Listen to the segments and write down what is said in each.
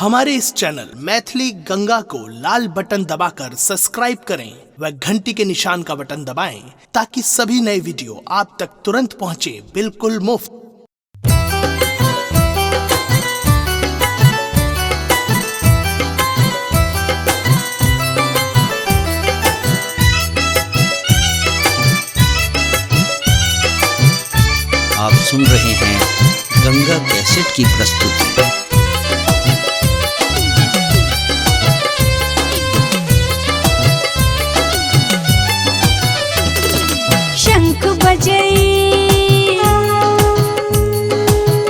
हमारे इस चैनल मैथिली गंगा को लाल बटन दबाकर सब्सक्राइब करें व घंटी के निशान का बटन दबाएं ताकि सभी नए वीडियो आप तक तुरंत पहुंचे बिल्कुल मुफ्त। आप सुन रहे हैं गंगा कैसेट की प्रस्तुति।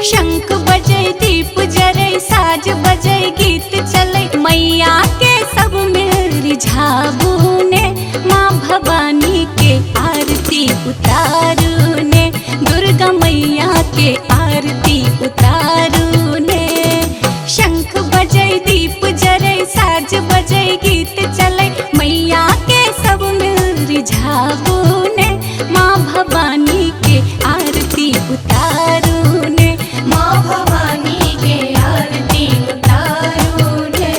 शंख बजै दीप जरै साज बजै गीत चलै मैया के सब मिल रिझाबू ने माँ भवानी के आरती उतारू ने दुर्गा मैया के आरती उतारू ने। शंख बजै दीप जरै साज बजै गीत चलै मैया के सब मिल रिझाबू ने माँ भवानी के आरती उतारू ने माँ भवानी के आरती उतारू ने।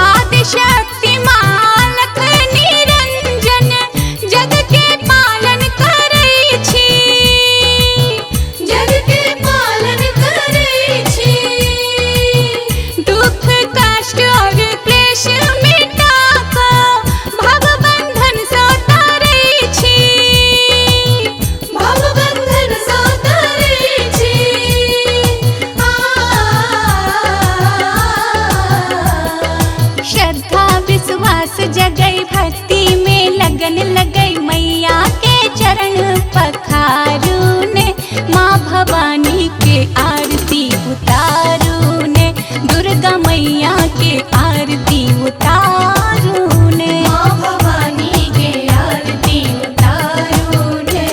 आदिशक्ति मालक निरंजन जग के पालन करै छी, जग के पालन करै छी। दुख कष्ट और क्लेश मिटा कऽ भवबंधन सँ तारै छी, भवबंधन सँ तारै छी। श्रद्धा विश्वास जगै भक्ति में लगन लगै मैया के चरण पखारू ने माँ भवानी के आरती उतारू ने दुर्गा मैया के आरती उतारू ने माँ भवानी के आरती उतारू ने।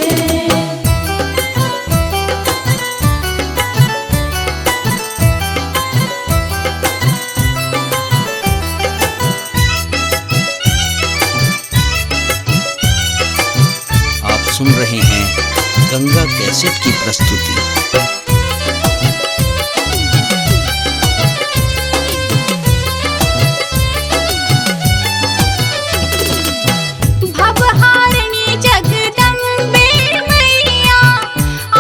आप सुन रहे हैं गंगा कैसेट की प्रस्तुति। भवहारिणी जगदम्बे मैया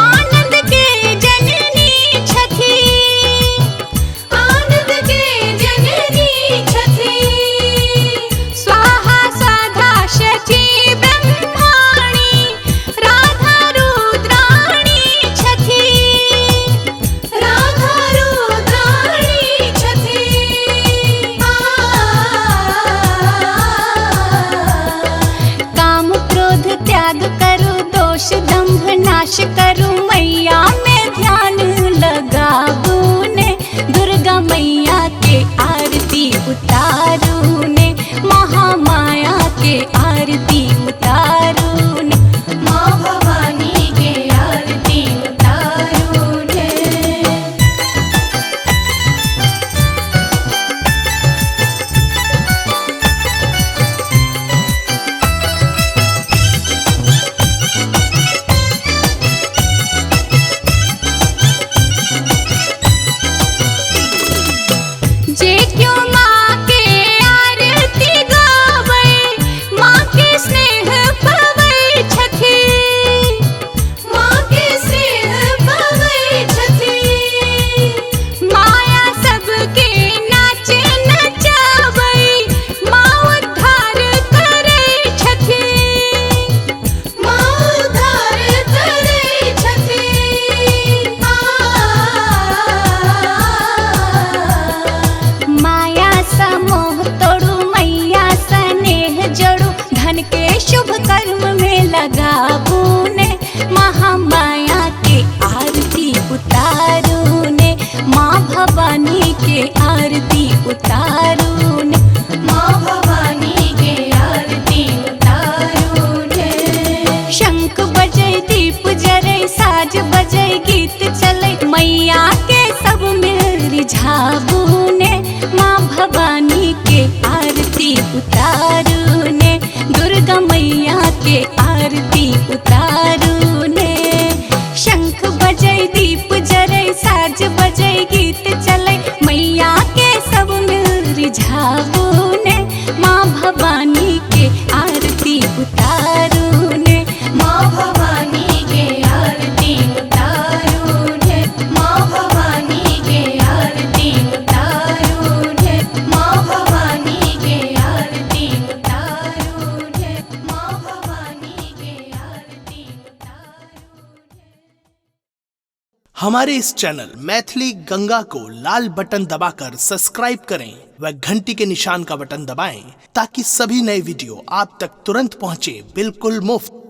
आनंद के जननी छथि, आनंद के जननी छथि। स्वाहा साधा शची ब्रह्माणी राधा रुद्राणी छथि, के आरती उतारू ने। शंख बजै दीप जरै साज बजै गीत चलै मैया के सब मिल रिझाबू ने। माँ भवानी के आरती उतारू ने। माँ भवानी के आरती उतारू ने। माँ भवानी के आरती उतारू ने। माँ भवानी के आरती उतारू ने। माँ भवानी के आरती उतारू ने। हमारे इस चैनल मैथिली गंगा को लाल बटन दबाकर सब्सक्राइब करें व घंटी के निशान का बटन दबाएं ताकि सभी नए वीडियो आप तक तुरंत पहुंचे बिल्कुल मुफ्त।